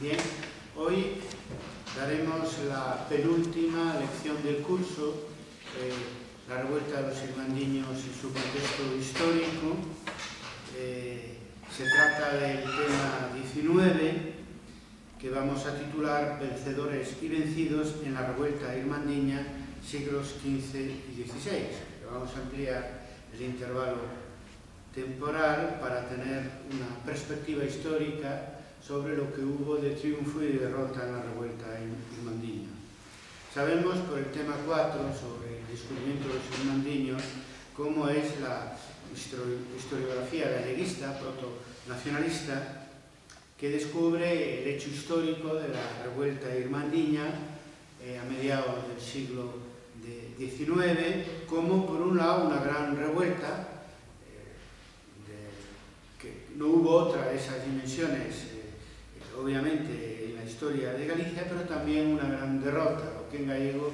Bien, hoy daremos la penúltima lección del curso, la revuelta de los irmandiños y su contexto histórico. Se trata del tema 19, que vamos a titular Vencedores y vencidos en la revuelta irmandiña, siglos XV y XVI. Vamos a ampliar el intervalo temporal para tener una perspectiva histórica sobre lo que hubo de triunfo y de derrota en la revuelta irmandiña. Sabemos por el tema 4 sobre el descubrimiento de los irmandiños cómo es la historiografía galleguista, proto-nacionalista, que descubre el hecho histórico de la revuelta irmandiña a mediados del siglo XIX como, por un lado, una gran revuelta, que no hubo otra de esas dimensiones, obviamente, en la historia de Galicia, pero también una gran derrota, lo que en gallego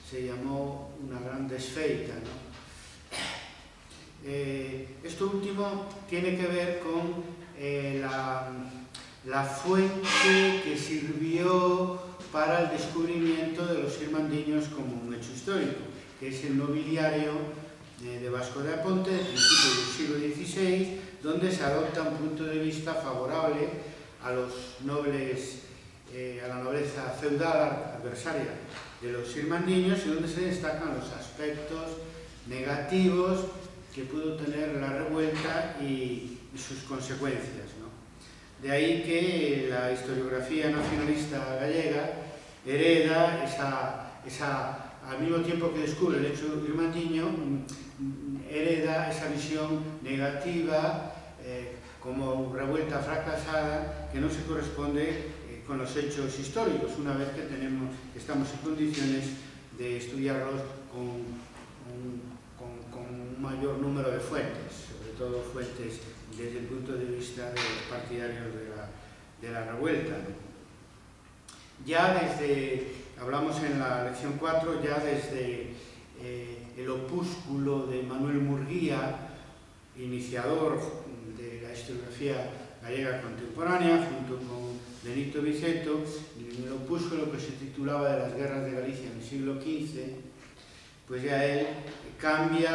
se llamó una gran desfeita, ¿no? Esto último tiene que ver con la fuente que sirvió para el descubrimiento de los irmandiños como un hecho histórico, que es el nobiliario de Vasco de Aponte, del principio del siglo XVI, donde se adopta un punto de vista favorable a los nobles, a la nobleza feudal adversaria de los irmandiños, y donde se destacan los aspectos negativos que pudo tener la revuelta y sus consecuencias, ¿no? De ahí que la historiografía nacionalista gallega hereda al mismo tiempo que descubre el hecho irmandiño, hereda esa visión negativa como revuelta fracasada que no se corresponde con los hechos históricos, una vez que estamos en condiciones de estudiarlos con un mayor número de fuentes, sobre todo fuentes desde el punto de vista de los partidarios de la revuelta, ¿no? Ya desde, hablamos en la lección 4, ya desde el opúsculo de Manuel Murguía, iniciador de la historiografía gallega contemporánea, junto con Benito Viceto, en el opúsculo que se titulaba De las guerras de Galicia en el siglo XV, pues ya él cambia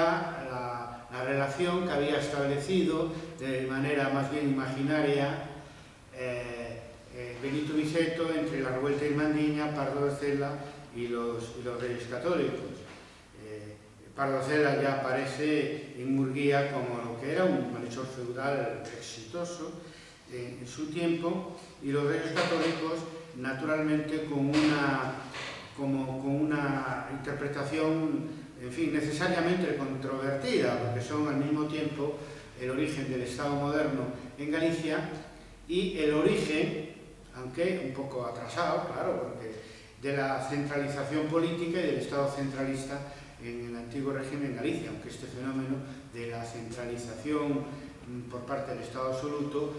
la relación que había establecido de manera más bien imaginaria Benito Viceto entre la revuelta irmandiña, Pardo de Cela y los reyes católicos. Pardo de Cela ya aparece en Murguía como lo que era un malhechor feudal exitoso en su tiempo, y los reyes católicos naturalmente con una interpretación, en fin, necesariamente controvertida, porque son al mismo tiempo el origen del Estado moderno en Galicia y el origen, aunque un poco atrasado, claro, porque de la centralización política y del Estado centralista en el antiguo régimen en Galicia, aunque este fenómeno de la centralización por parte del Estado absoluto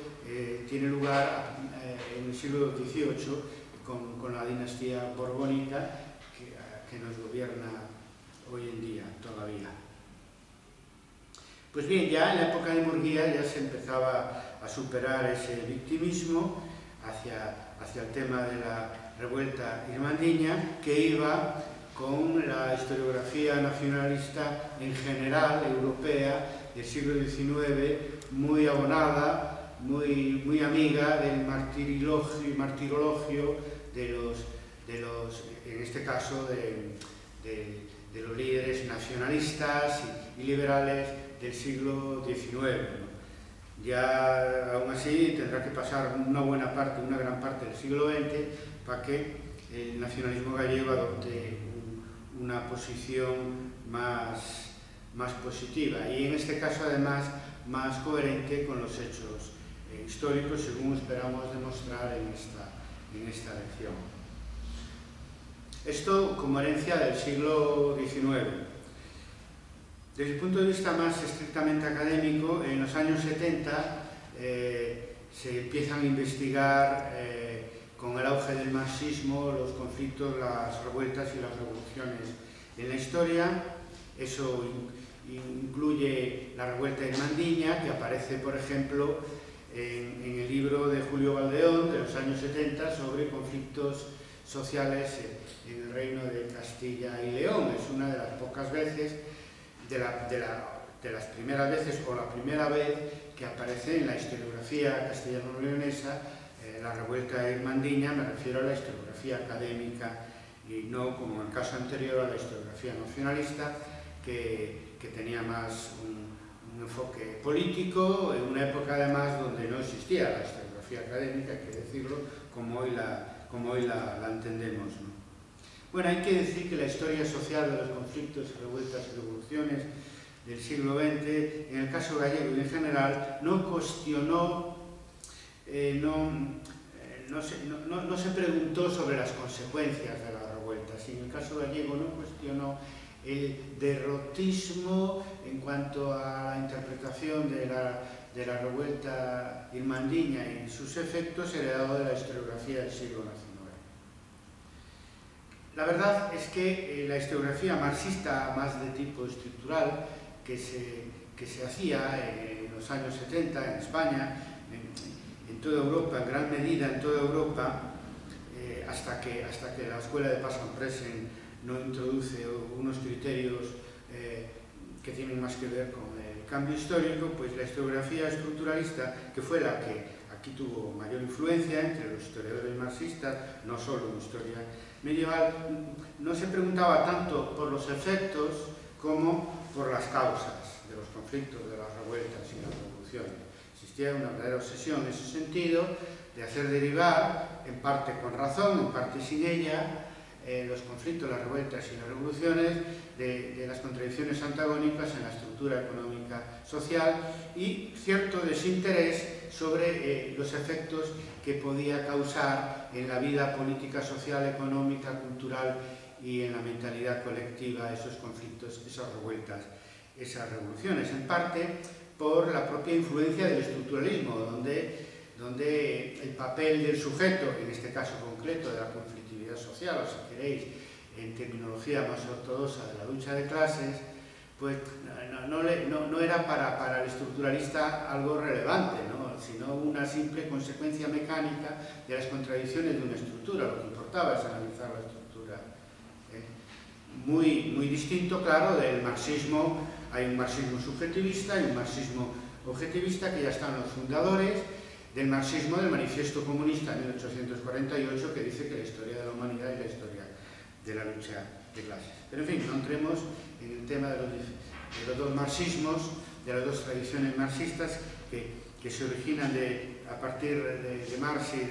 tiene lugar en el siglo XVIII con la dinastía borbónica que nos gobierna hoy en día todavía. Pues bien, ya en la época de Murguía ya se empezaba a superar ese victimismo hacia el tema de la revuelta irmandiña, que iba con la historiografía nacionalista en general, europea, del siglo XIX, muy abonada, muy amiga del martirologio de los, en este caso, de los líderes nacionalistas y liberales del siglo XIX, ¿no? Ya, aún así, tendrá que pasar una gran parte del siglo XX para que el nacionalismo gallego adopte una posición más positiva y, en este caso, además, más coherente con los hechos históricos, según esperamos demostrar en esta lección. Esto como herencia del siglo XIX. Desde el punto de vista más estrictamente académico, en los años 70 se empiezan a investigar con el auge del marxismo los conflictos, las revueltas y las revoluciones en la historia. Eso incluye la revuelta irmandiña, que aparece, por ejemplo, en el libro de Julio Valdeón de los años 70 sobre conflictos sociales en el reino de Castilla y León. Es una de las pocas veces, de las primeras veces, o la primera vez que aparece en la historiografía castellano-leonesa la revuelta irmandiña. Me refiero a la historiografía académica y no, como en el caso anterior, a la historiografía nacionalista, que tenía más un enfoque político, en una época además donde no existía la historiografía académica, hay que decirlo, como hoy la entendemos, ¿no? Bueno, hay que decir que la historia social de los conflictos, revueltas y revoluciones del siglo XX, en el caso gallego y en general, no cuestionó, no se preguntó sobre las consecuencias de las revueltas, y en el caso gallego no cuestionó el derrotismo en cuanto a la interpretación de la revuelta irmandiña y sus efectos heredado de la historiografía del siglo XIX. La verdad es que la historiografía marxista, más de tipo estructural, que se hacía en los años 70 en España, en toda Europa, en gran medida en toda Europa, hasta que la escuela de Pasan-Presen no introduce unos criterios que tienen más que ver con el cambio histórico, pues la historiografía estructuralista, que fue la que aquí tuvo mayor influencia entre los historiadores marxistas, no solo en historia medieval, no se preguntaba tanto por los efectos como por las causas de los conflictos, de las revueltas y las revoluciones. Existía una verdadera obsesión en ese sentido de hacer derivar, en parte con razón, en parte sin ella, los conflictos, las revueltas y las revoluciones de las contradicciones antagónicas en la estructura económica social y cierto desinterés sobre los efectos que podía causar en la vida política, social, económica, cultural y en la mentalidad colectiva esos conflictos, esas revueltas, esas revoluciones, en parte por la propia influencia del estructuralismo, donde el papel del sujeto, en este caso concreto de la conflictividad social, o si queréis, en terminología más ortodoxa de la lucha de clases, pues no era para el estructuralista algo relevante, ¿no? Sino una simple consecuencia mecánica de las contradicciones de una estructura. Lo que importaba es analizar la estructura. Muy distinto, claro, del marxismo. Hay un marxismo subjetivista y un marxismo objetivista, que ya están los fundadores del marxismo, del Manifiesto Comunista en 1848, que dice que la historia de la humanidad es la historia de la lucha de clases. Pero en fin, no entremos en el tema de los dos marxismos, de las dos tradiciones marxistas que se originan a partir de Marx y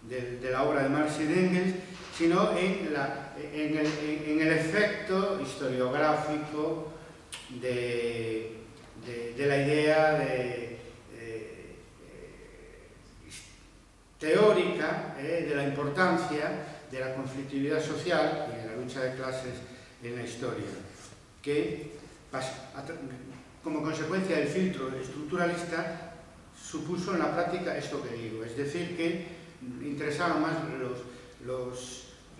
de la obra de Marx y de Engels, sino en el efecto historiográfico de la idea teórica de la importancia de la conflictividad social y de la lucha de clases en la historia, que como consecuencia del filtro estructuralista supuso en la práctica esto que digo, es decir, que interesaban más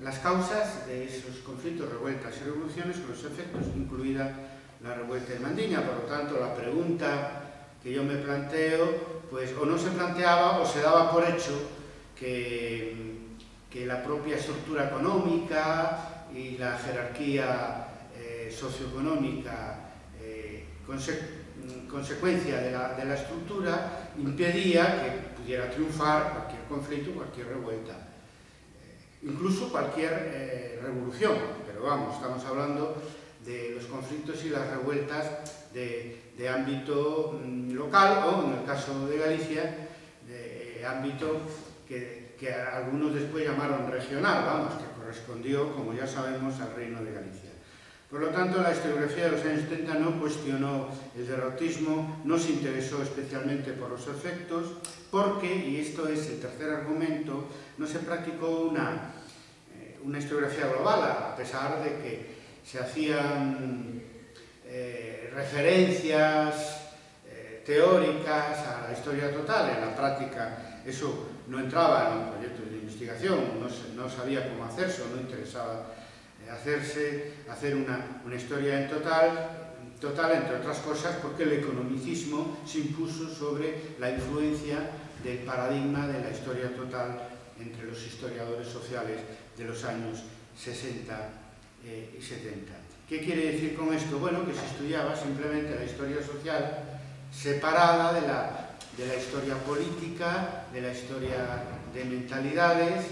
las causas de esos conflictos, revueltas y revoluciones, con los efectos, incluida la revuelta irmandiña. Por lo tanto, la pregunta que yo me planteo, pues o no se planteaba o se daba por hecho que la propia estructura económica y la jerarquía socioeconómica, consecuencia de la estructura, impedía que pudiera triunfar cualquier conflicto, cualquier revuelta, incluso cualquier revolución. Pero vamos, estamos hablando de los conflictos y las revueltas de ámbito local, o en el caso de Galicia, de ámbito que algunos después llamaron regional, vamos, que correspondió, como ya sabemos, al Reino de Galicia. Por lo tanto, la historiografía de los años 70 no cuestionó el derrotismo, no se interesó especialmente por los efectos, porque, y esto es el tercer argumento, no se practicó una historiografía global, a pesar de que se hacían referencias teóricas a la historia total. En la práctica eso no entraba en los proyectos de investigación, no sabía cómo hacerse o no interesaba hacer una historia en total total, entre otras cosas, porque el economicismo se impuso sobre la influencia del paradigma de la historia total entre los historiadores sociales de los años 60 y 70. ¿Qué quiere decir con esto? Bueno, que se estudiaba simplemente la historia social separada de la historia política, de la historia de mentalidades,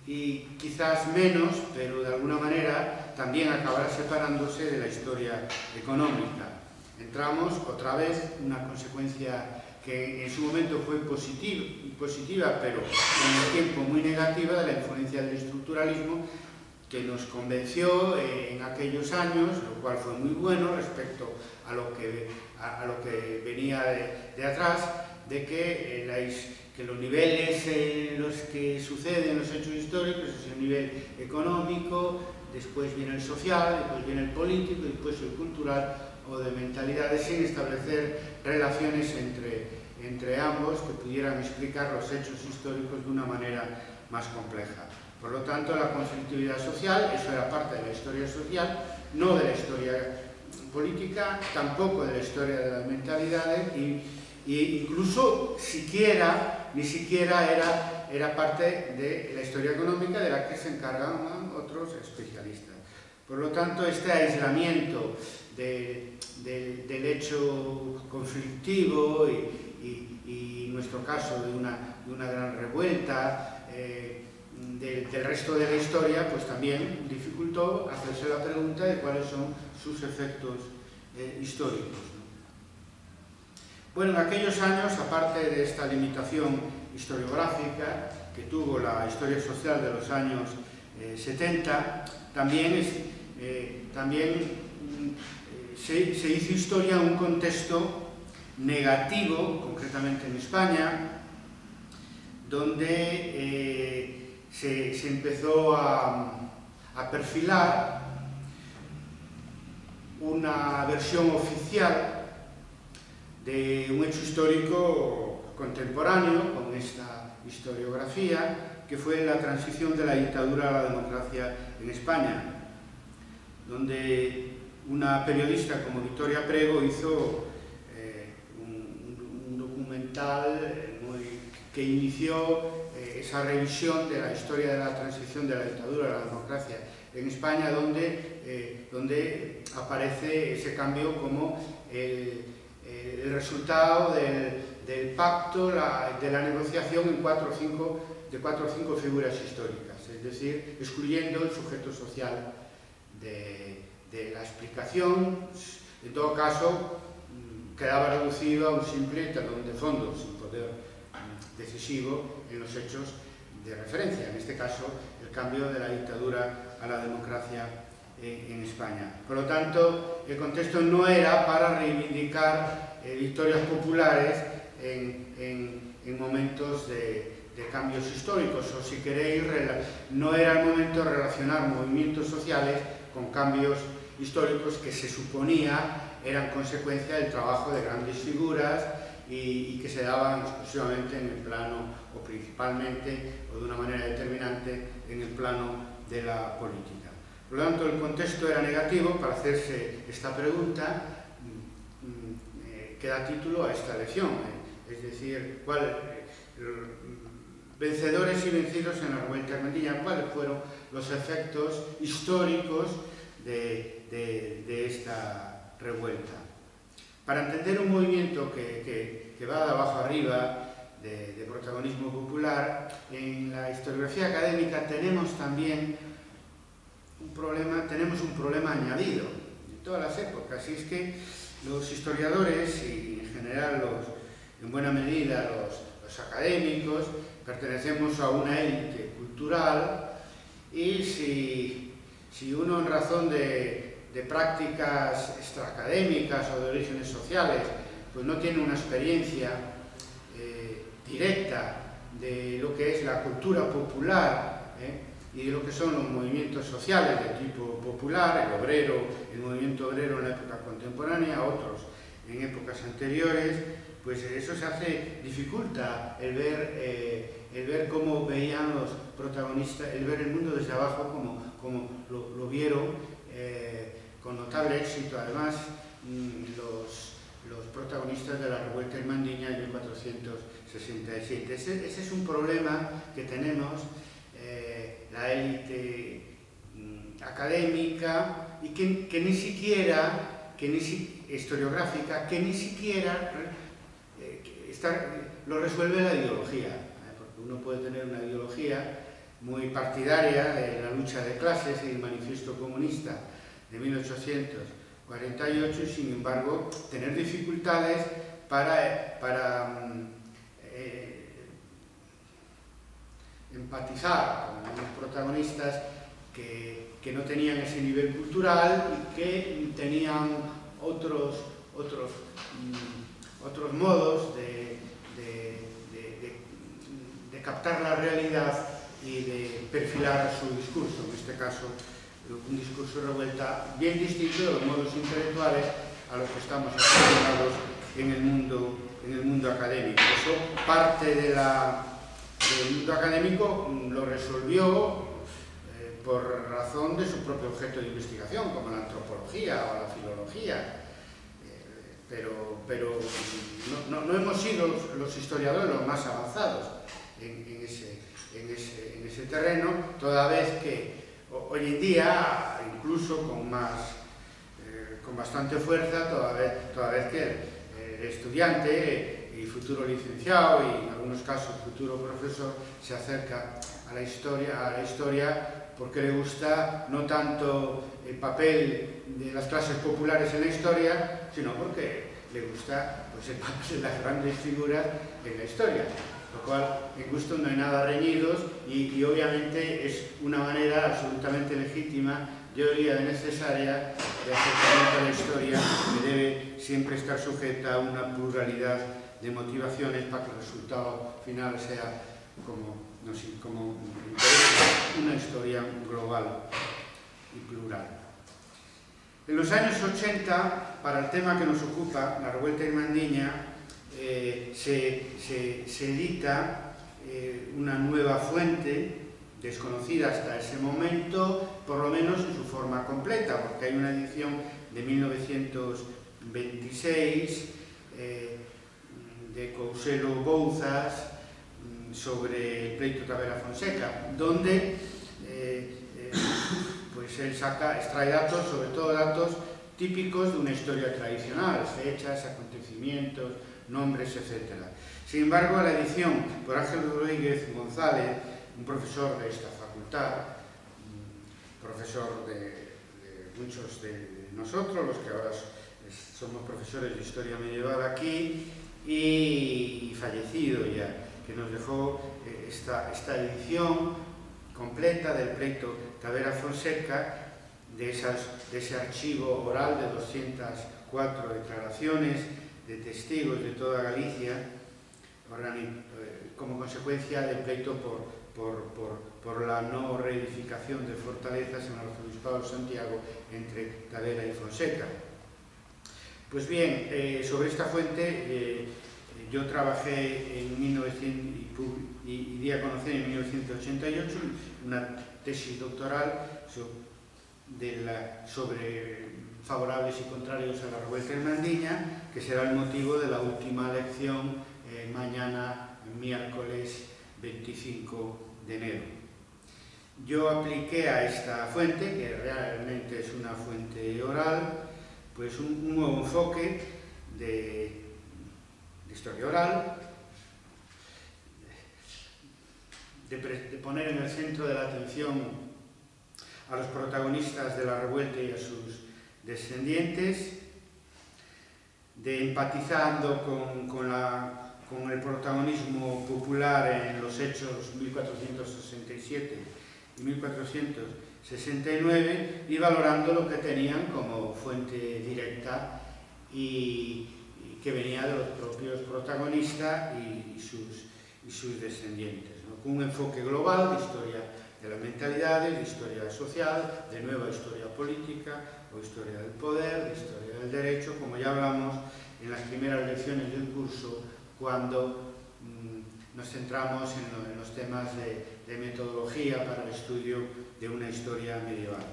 y quizás menos, pero de alguna manera también acabará separándose de la historia económica. Entramos otra vez, una consecuencia que en su momento fue positiva, pero en el tiempo muy negativa, de la influencia del estructuralismo, que nos convenció en aquellos años, lo cual fue muy bueno respecto a lo que venía de atrás, de que los niveles en los que suceden los hechos históricos es el nivel económico, después viene el social, después viene el político, después el cultural o de mentalidades, sin establecer relaciones entre ambos que pudieran explicar los hechos históricos de una manera más compleja. Por lo tanto, la conflictividad social, eso era parte de la historia social, no de la historia política, tampoco de la historia de las mentalidades, y incluso ni siquiera era parte de la historia económica, de la que se encargaban otros especialistas. Por lo tanto, este aislamiento del hecho conflictivo y en nuestro caso de una gran revuelta del resto de la historia, pues también dificultó hacerse la pregunta de cuáles son sus efectos históricos, ¿no? Bueno, en aquellos años, aparte de esta limitación historiográfica que tuvo la historia social de los años 70, también se hizo historia en un contexto negativo, concretamente en España, donde se empezó a perfilar una versión oficial de un hecho histórico contemporáneo con esta historiografía, que fue la transición de la dictadura a la democracia en España, donde una periodista como Victoria Prego hizo un documental que inició esa revisión de la historia de la transición de la dictadura a la democracia en España, donde aparece ese cambio como el resultado del pacto, de la negociación de 4 o 5 figuras históricas, es decir, excluyendo el sujeto social de la explicación. En todo caso, quedaba reducido a un simple telón de fondo, sin poder decisivo en los hechos de referencia, en este caso el cambio de la dictadura a la democracia en España. Por lo tanto, el contexto no era para reivindicar victorias populares en momentos de cambios históricos, o si queréis, no era el momento de relacionar movimientos sociales con cambios históricos que se suponía eran consecuencia del trabajo de grandes figuras y que se daban exclusivamente en el plano, o principalmente, o de una manera determinante, en el plano de la política. Por lo tanto, el contexto era negativo para hacerse esta pregunta, que da título a esta lección, es decir, vencedores y vencidos en la revuelta armentina, cuáles fueron los efectos históricos de esta revuelta. Para entender un movimiento que va de abajo arriba, de protagonismo popular, en la historiografía académica tenemos también un problema añadido de todas las épocas, y es que los historiadores, y en general en buena medida los académicos, pertenecemos a una élite cultural, y si uno, en razón de prácticas extraacadémicas o de orígenes sociales, pues no tiene una experiencia directa de lo que es la cultura popular y de lo que son los movimientos sociales de tipo popular, el movimiento obrero en la época contemporánea, otros en épocas anteriores, pues eso dificulta el ver cómo veían los protagonistas, el ver el mundo desde abajo como lo vieron, con notable éxito además, los protagonistas de la revuelta irmandiña en 1467. Ese es un problema que tenemos la élite académica y que ni siquiera, historiográfica, que ni siquiera lo resuelve la ideología, porque uno puede tener una ideología muy partidaria de la lucha de clases y el manifiesto comunista de 1848 y, sin embargo, tener dificultades para empatizar con unos protagonistas que no tenían ese nivel cultural y que tenían otros modos de captar la realidad y de perfilar su discurso, en este caso un discurso de revuelta bien distinto de los modos intelectuales a los que estamos acostumbrados en el mundo académico. Eso parte del mundo académico lo resolvió por razón de su propio objeto de investigación, como la antropología o la filología. Pero no hemos sido los historiadores los más avanzados en ese terreno, toda vez que hoy en día, incluso con bastante fuerza, toda vez que el estudiante y futuro licenciado y en algunos casos futuro profesor se acerca a la historia porque le gusta no tanto el papel de las clases populares en la historia, sino porque le gusta pues, el papel de las grandes figuras en la historia, lo cual en gusto no hay nada reñidos y obviamente es una manera absolutamente legítima, yo diría necesaria, de acercamiento a la historia que debe siempre estar sujeta a una pluralidad de motivaciones para que el resultado final sea como una historia global y plural. En los años 80, para el tema que nos ocupa, la revuelta irmandiña, se edita una nueva fuente, desconocida hasta ese momento, por lo menos en su forma completa, porque hay una edición de 1926 de Couselo Bouzas sobre el pleito Tavera-Fonseca, donde pues él extrae datos, sobre todo datos típicos de una historia tradicional, fechas, acontecimientos, nombres, etc. Sin embargo, la edición por Ángel Rodríguez González, un profesor de esta facultad, profesor de muchos de nosotros, los que ahora somos profesores de historia medieval aquí, y fallecido ya, que nos dejó esta edición completa del pleito Tavera-Fonseca, de ese archivo oral de 204 declaraciones de testigos de toda Galicia, como consecuencia del pleito por la no reedificación de fortalezas en el arzobispado de Santiago entre Tavera y Fonseca. Pues bien, sobre esta fuente yo trabajé en 1900 y di a conocer en 1988 una tesis doctoral sobre favorables y contrarios a la revuelta irmandiña, que será el motivo de la última lección mañana, miércoles 25 de enero. Yo apliqué a esta fuente, que realmente es una fuente oral, pues un nuevo enfoque de historia oral, de poner en el centro de la atención a los protagonistas de la revuelta y a sus descendientes, de empatizando con el protagonismo popular en los hechos 1467 y 1469 y valorando lo que tenían como fuente directa y que venía de los propios protagonistas y sus descendientes, ¿no? Con un enfoque global de historia de las mentalidades, de historia social, de nueva historia política o historia del poder, de historia del derecho, como ya hablamos en las primeras lecciones del curso, cuando nos centramos en los temas de metodología para el estudio de una historia medieval.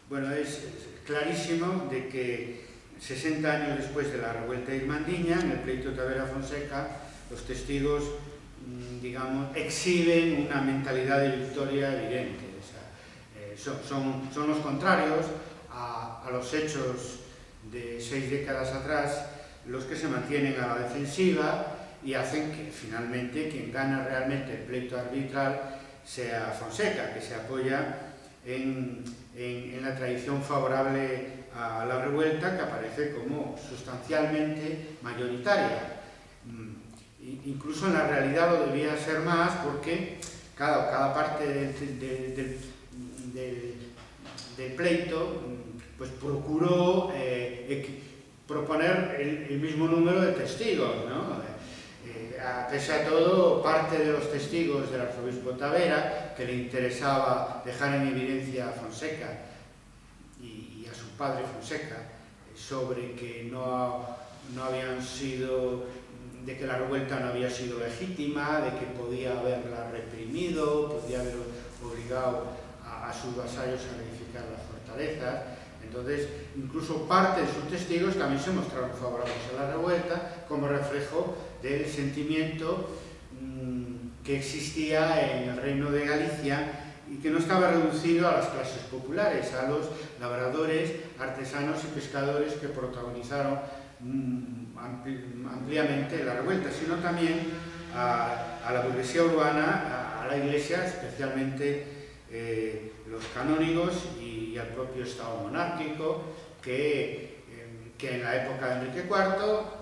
Bueno, es clarísimo de que 60 años después de la revuelta irmandiña, en el pleito Tavera-Fonseca, los testigos, digamos, exhiben una mentalidad de victoria evidente. O sea, son los contrarios a los hechos de 6 décadas atrás, los que se mantienen a la defensiva y hacen que finalmente quien gana realmente el pleito arbitral sea Fonseca, que se apoya en la tradición favorable a la revuelta, que aparece como sustancialmente mayoritaria. Incluso en la realidad lo debía ser más porque cada parte del pleito pues procuró proponer el mismo número de testigos, ¿no? Pese a todo, parte de los testigos del arzobispo Tavera, que le interesaba dejar en evidencia a Fonseca y a su padre Fonseca, sobre que no habían sido, de que la revuelta no había sido legítima, de que podía haberla reprimido, podía haber obligado a sus vasallos a edificar las fortalezas. Entonces, incluso parte de sus testigos también se mostraron favorables a la revuelta como reflejo del sentimiento que existía en el Reino de Galicia y que no estaba reducido a las clases populares, a los labradores, artesanos y pescadores que protagonizaron ampliamente la revuelta, sino también a la burguesía urbana, a la Iglesia, especialmente los canónigos y al propio Estado monárquico, que en la época de Enrique IV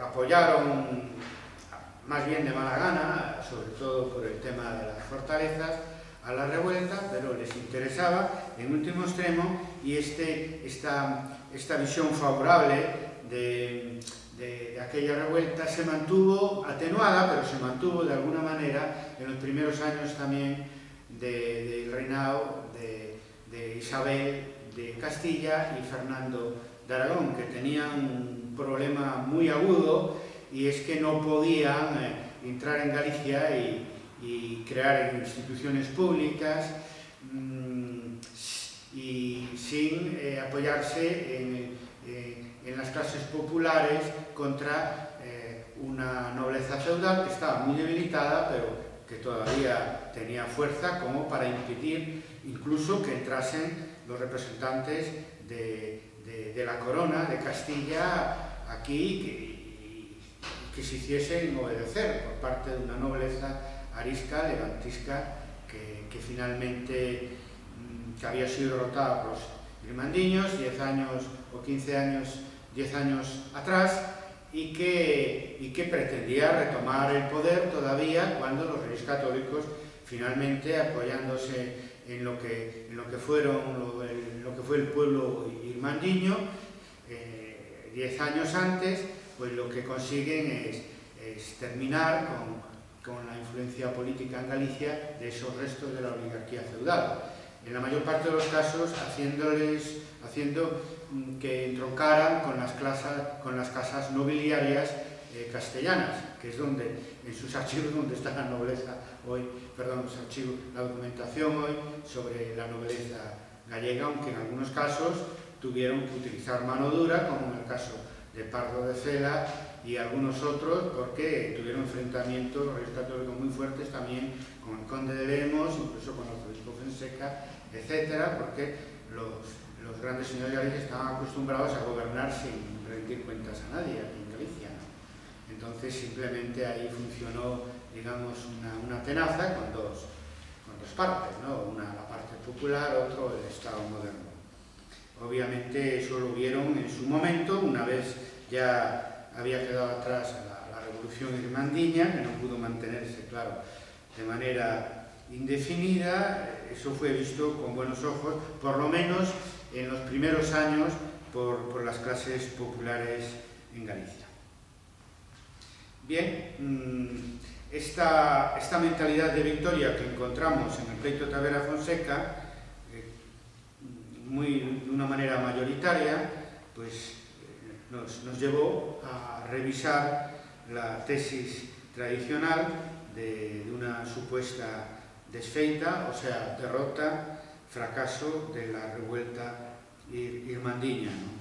apoyaron más bien de mala gana, sobre todo por el tema de las fortalezas, a la revuelta, pero les interesaba en último extremo, y esta visión favorable de aquella revuelta se mantuvo atenuada, pero se mantuvo de alguna manera en los primeros años también del reinado de Isabel de Castilla y Fernando de Aragón, que tenían un problema muy agudo, y es que no podían entrar en Galicia y crear instituciones públicas y sin apoyarse en las clases populares contra una nobleza feudal que estaba muy debilitada, pero que todavía tenía fuerza como para impedir incluso que entrasen los representantes de la corona de Castilla aquí, que se hiciesen obedecer por parte de una nobleza arisca, levantisca, que finalmente que había sido derrotada por los irmandiños 10 años o 15 años, 10 años atrás, y que pretendía retomar el poder todavía cuando los reyes católicos finalmente, apoyándose en lo que fue el pueblo irmandiño 10 años antes, pues lo que consiguen es terminar con la influencia política en Galicia de esos restos de la oligarquía feudal. En la mayor parte de los casos haciendo que entroncaran con las casas nobiliarias castellanas, que es donde, en sus archivos, donde está la nobleza hoy, perdón, los archivos, la documentación hoy sobre la nobleza gallega, aunque en algunos casos tuvieron que utilizar mano dura, como en el caso de Pardo de Cela y algunos otros, porque tuvieron enfrentamientos católicos muy fuertes también con el conde de Lemos, incluso con el arzobispo Fonseca, etcétera, porque los grandes señores de Galicia estaban acostumbrados a gobernar sin rendir cuentas a nadie aquí en Galicia, ¿no? Entonces simplemente ahí funcionó, digamos, una tenaza con dos partes, ¿no? Una la parte popular, otro el Estado moderno. Obviamente eso lo vieron en su momento, una vez ya había quedado atrás la revolución irmandiña, que no pudo mantenerse, claro, de manera indefinida. Eso fue visto con buenos ojos, por lo menos en los primeros años, por las clases populares en Galicia. Bien, esta mentalidad de victoria que encontramos en el pleito Tavera-Fonseca, de una manera mayoritaria, pues nos llevó a revisar la tesis tradicional de una supuesta desfeita, o sea, derrota fracaso de la revuelta irmandiña, ¿no?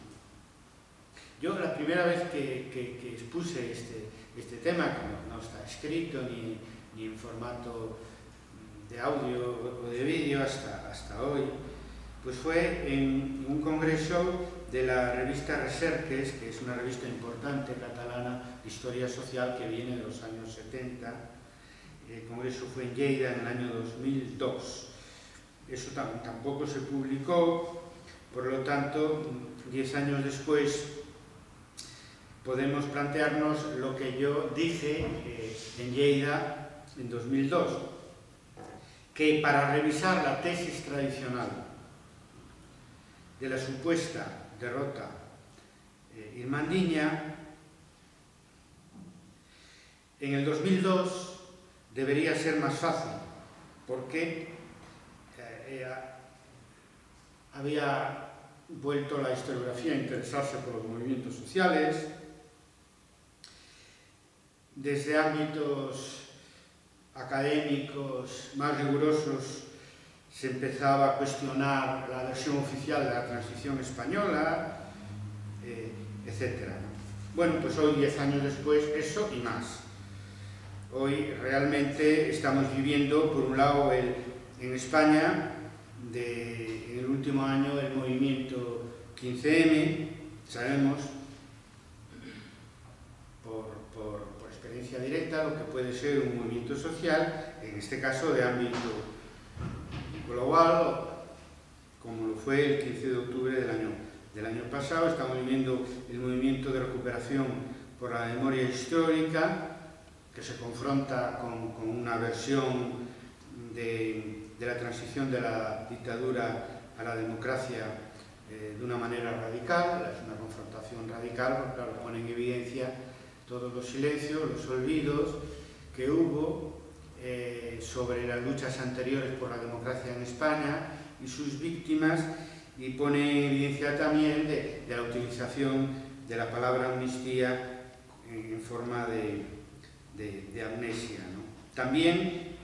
Yo la primera vez que expuse este tema, que no está escrito ni en formato de audio o de vídeo hasta hoy, pues fue en un congreso de la revista Recerques, que es una revista importante catalana de historia social que viene de los años 70. El congreso fue en Lleida en el año 2002. Eso tampoco se publicó, por lo tanto, 10 años después podemos plantearnos lo que yo dije en Lleida en 2002, que para revisar la tesis tradicional de la supuesta derrota irmandiña, en el 2002 debería ser más fácil, porque había vuelto la historiografía a interesarse por los movimientos sociales, desde ámbitos académicos más rigurosos se empezaba a cuestionar la versión oficial de la transición española, etc. Bueno, pues hoy, 10 años después, eso y más. Hoy realmente estamos viviendo, por un lado, en España, en el último año, el movimiento 15M, sabemos, por experiencia directa, lo que puede ser un movimiento social, en este caso de ámbito global, como lo fue el 15 de octubre del año pasado. Estamos viviendo el movimiento de recuperación por la memoria histórica, que se confronta con una versión de la transición de la dictadura a la democracia de una manera radical. Es una confrontación radical porque, claro, pone en evidencia todos los silencios, los olvidos que hubo sobre las luchas anteriores por la democracia en España y sus víctimas, y pone en evidencia también de la utilización de la palabra amnistía en forma de amnesia, ¿no? También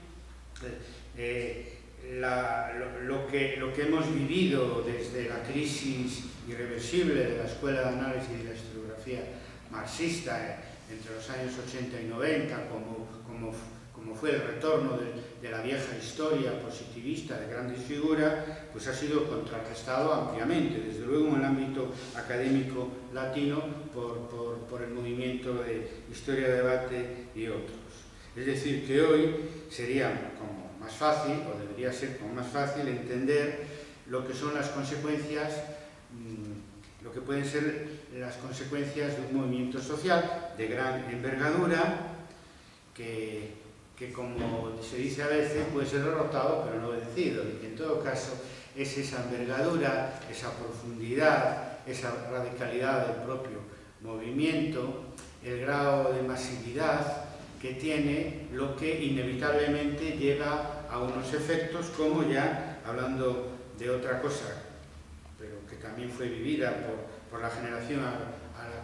lo que hemos vivido desde la crisis irreversible de la Escuela de Análisis y de la Historiografía marxista entre los años 80 y 90, como fue el retorno de la vieja historia positivista de grandes figuras, pues ha sido contrarrestado ampliamente, desde luego en el ámbito académico latino, por el movimiento de Historia Debate y otros. Es decir, que hoy sería como más fácil, o debería ser como más fácil, entender lo que son las consecuencias, lo que pueden ser las consecuencias de un movimiento social de gran envergadura, que como se dice a veces, puede ser derrotado pero no vencido, y que en todo caso es esa envergadura, esa profundidad, esa radicalidad del propio movimiento, el grado de masividad que tiene, lo que inevitablemente lleva a unos efectos, como ya hablando de otra cosa, pero que también fue vivida por la generación a la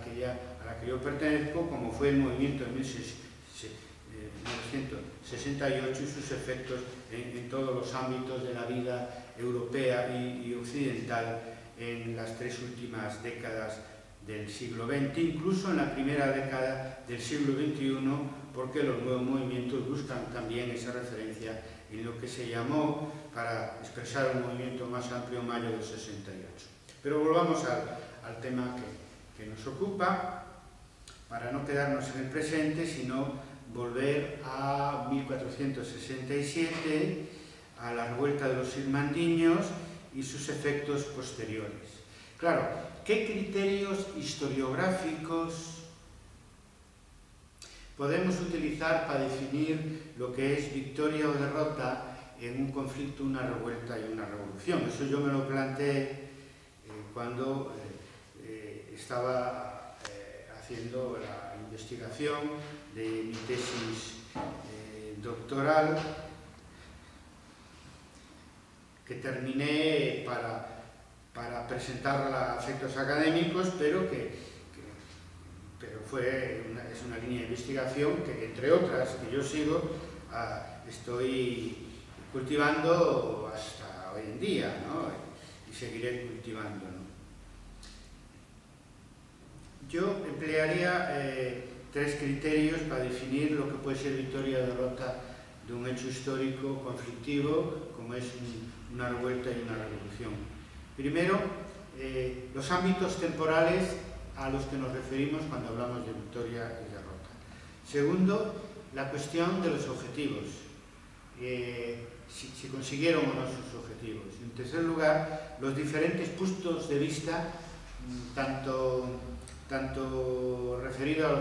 que yo pertenezco, como fue el movimiento de 1968 y sus efectos en todos los ámbitos de la vida europea y occidental en las 3 últimas décadas del siglo XX, incluso en la primera década del siglo XXI, porque los nuevos movimientos buscan también esa referencia en lo que se llamó, para expresar un movimiento más amplio, mayo del 68. Pero volvamos al tema que nos ocupa, para no quedarnos en el presente, sino volver a 1467, a la revuelta de los irmandiños y sus efectos posteriores. Claro, ¿qué criterios historiográficos podemos utilizar para definir lo que es victoria o derrota en un conflicto, una revuelta y una revolución? Eso yo me lo planteé cuando estaba haciendo la investigación de mi tesis doctoral, que terminé para presentarla a efectos académicos, pero es una línea de investigación que, entre otras, que yo sigo, estoy cultivando hasta hasta hoy en día, ¿no? Y seguiré cultivando, ¿no? Yo emplearía 3 criterios para definir lo que puede ser victoria o derrota de un hecho histórico conflictivo como es una revuelta y una revolución. Primero, los ámbitos temporales a los que nos referimos cuando hablamos de victoria y derrota. Segundo, la cuestión de los objetivos, si consiguieron o no sus objetivos. En tercer lugar, los diferentes puntos de vista, tanto referido a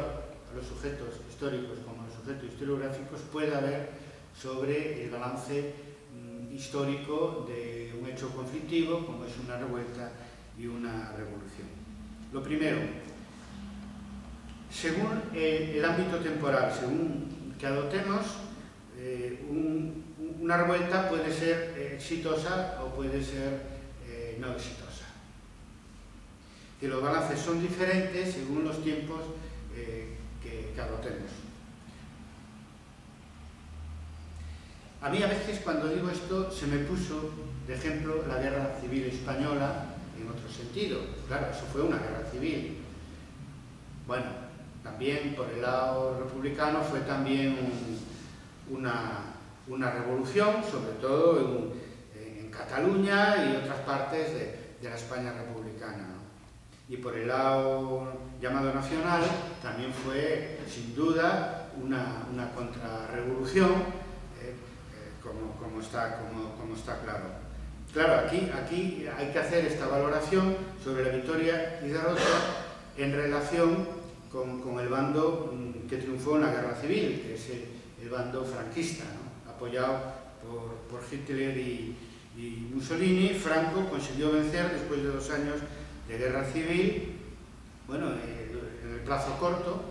los sujetos históricos como a los sujetos historiográficos, puede haber sobre el balance histórico de un hecho conflictivo como es una revuelta y una revolución. Lo primero, según el ámbito temporal, según que adoptemos, una revuelta puede ser exitosa o puede ser no exitosa. Que los balances son diferentes según los tiempos que adoptemos. A mí a veces cuando digo esto se me puso de ejemplo la Guerra Civil Española en otro sentido. Claro, eso fue una guerra civil. Bueno, también por el lado republicano fue también una revolución, sobre todo en Cataluña y otras partes de la España republicana, ¿no? Y por el lado llamado nacional también fue, sin duda, una contrarrevolución, como está claro. Claro, aquí hay que hacer esta valoración sobre la victoria y derrota en relación con el bando que triunfó en la guerra civil, que es el bando franquista, ¿no? Apoyado por Hitler y Mussolini. Franco consiguió vencer después de 2 años de guerra civil, bueno, en el plazo corto,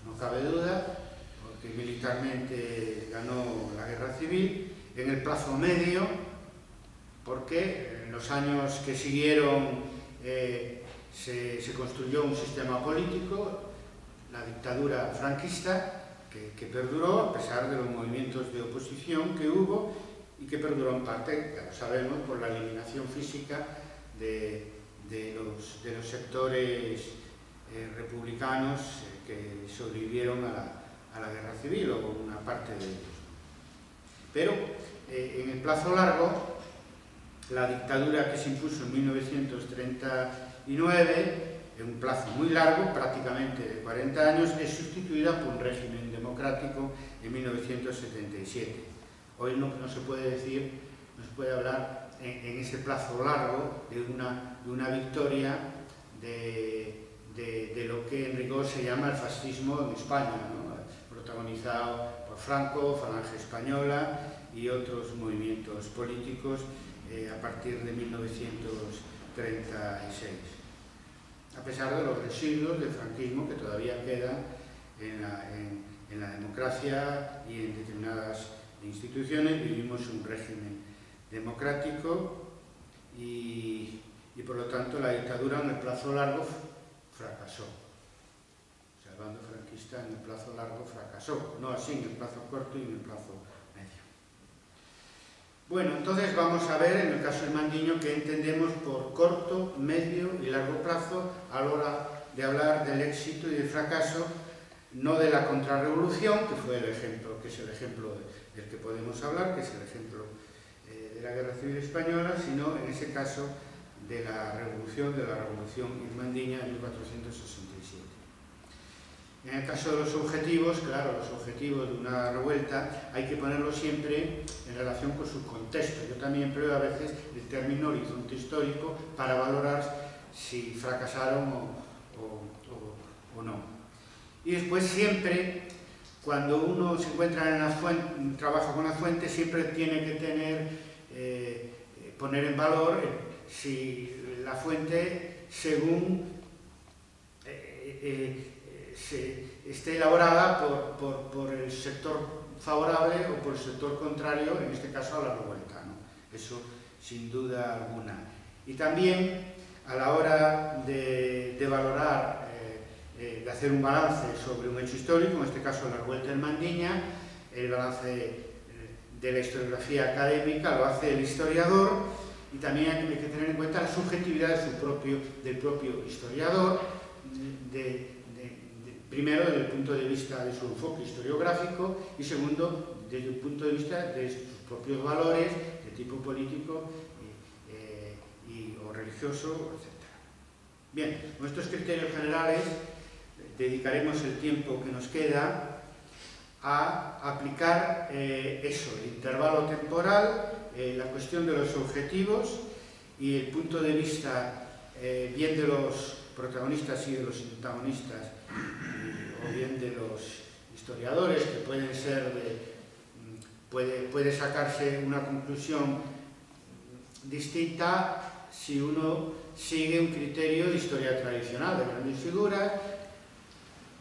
no cabe duda, porque militarmente ganó la guerra civil, en el plazo medio, porque en los años que siguieron se construyó un sistema político, la dictadura franquista, que perduró a pesar de los movimientos de oposición que hubo y que perduró en parte, ya lo sabemos, por la eliminación física de los sectores republicanos que sobrevivieron a la guerra civil, o una parte de ellos. Pero en el plazo largo, la dictadura que se impuso en 1939, en un plazo muy largo, prácticamente de 40 años, es sustituida por un régimen democrático en 1977. Hoy no se puede decir, no se puede hablar en ese plazo largo de una victoria de lo que en rigor se llama el fascismo en España, ¿no? Protagonizado por Franco, Falange Española y otros movimientos políticos a partir de 1936. A pesar de los residuos del franquismo que todavía quedan en la democracia y en determinadas instituciones, vivimos un régimen democrático y por lo tanto la dictadura en el plazo largo fracasó. O sea, el bando franquista en el plazo largo fracasó, no así en el plazo corto y en el plazo medio. Bueno, entonces vamos a ver en el caso de Mandiño qué entendemos por corto, medio y largo plazo a la hora de hablar del éxito y del fracaso, no de la contrarrevolución, que fue el ejemplo, que es el ejemplo del que podemos hablar, que es el ejemplo de la Guerra Civil Española, sino en ese caso de la revolución irmandiña en 1467. En el caso de los objetivos, claro, los objetivos de una revuelta hay que ponerlos siempre en relación con su contexto. Yo también empleo a veces el término horizonte histórico para valorar si fracasaron o no. Y después siempre, cuando uno se encuentra en la fuente, trabaja con la fuente, siempre tiene que poner en valor si la fuente, según esté elaborada por el sector favorable o por el sector contrario, en este caso a la revuelta, ¿no? Eso sin duda alguna. Y también a la hora de valorar, de hacer un balance sobre un hecho histórico, en este caso la revuelta en Mandiña, el balance de la historiografía académica, lo hace el historiador, y también hay que tener en cuenta la subjetividad del propio historiador, primero desde el punto de vista de su enfoque historiográfico y segundo desde el punto de vista de sus propios valores de tipo político o religioso, etc. Bien, con estos criterios generales dedicaremos el tiempo que nos queda a aplicar eso, el intervalo temporal, la cuestión de los objetivos y el punto de vista bien de los protagonistas y de los antagonistas o bien de los historiadores, que pueden ser puede sacarse una conclusión distinta si uno sigue un criterio de historia tradicional de grandes figuras,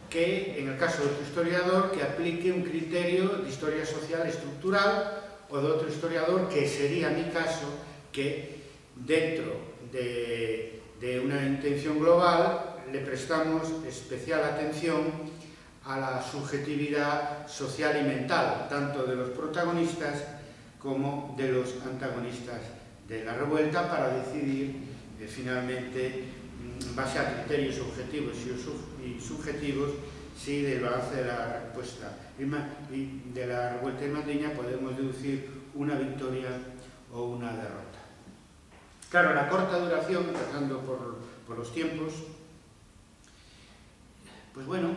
que en el caso de otro historiador que aplique un criterio de historia social estructural, o de otro historiador, que sería mi caso, que dentro de una intención global le prestamos especial atención a la subjetividad social y mental, tanto de los protagonistas como de los antagonistas de la revuelta, para decidir finalmente, en base a criterios objetivos y subjetivos, si del balance de la respuesta de la revuelta irmandiña podemos deducir una victoria o una derrota. Claro, la corta duración, empezando por los tiempos, pues bueno,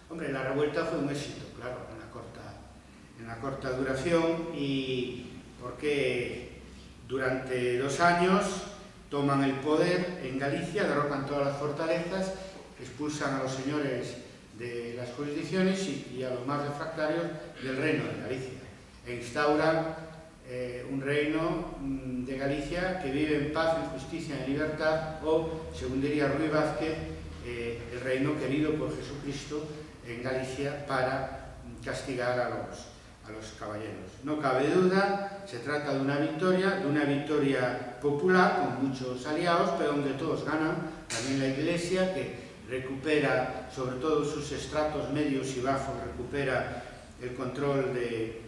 hombre, la revuelta fue un éxito, claro, en la corta duración, y porque durante 2 años toman el poder en Galicia, derrocan todas las fortalezas, expulsan a los señores de las jurisdicciones y a los más refractarios del reino de Galicia, e instauran un reino de Galicia que vive en paz, en justicia, en libertad, o, según diría Ruy Vázquez, el reino querido por Jesucristo en Galicia para castigar a los caballeros. No cabe duda, se trata de una victoria popular con muchos aliados, pero donde todos ganan, también la Iglesia, que recupera, sobre todo sus estratos medios y bajos, recupera el control de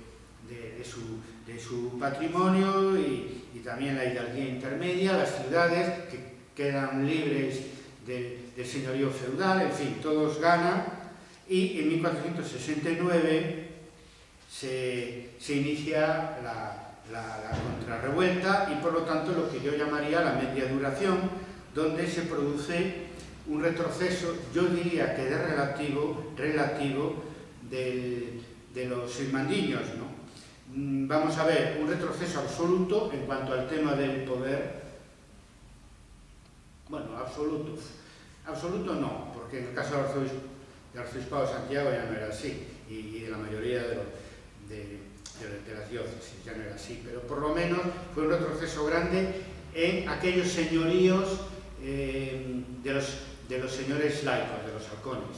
su patrimonio, y también la hidalguía intermedia, las ciudades que quedan libres del señorío feudal, en fin, todos ganan, y en 1469 se inicia la contrarrevuelta y por lo tanto lo que yo llamaría la media duración, donde se produce un retroceso, yo diría que de relativo de los irmandiños, ¿no? Vamos a ver, un retroceso absoluto en cuanto al tema del poder. Bueno, absoluto no, porque en el caso del arzobispado de Santiago ya no era así, y de la mayoría de las diócesis ya no era así, pero por lo menos fue un retroceso grande en aquellos señoríos de los señores laicos, de los halcones.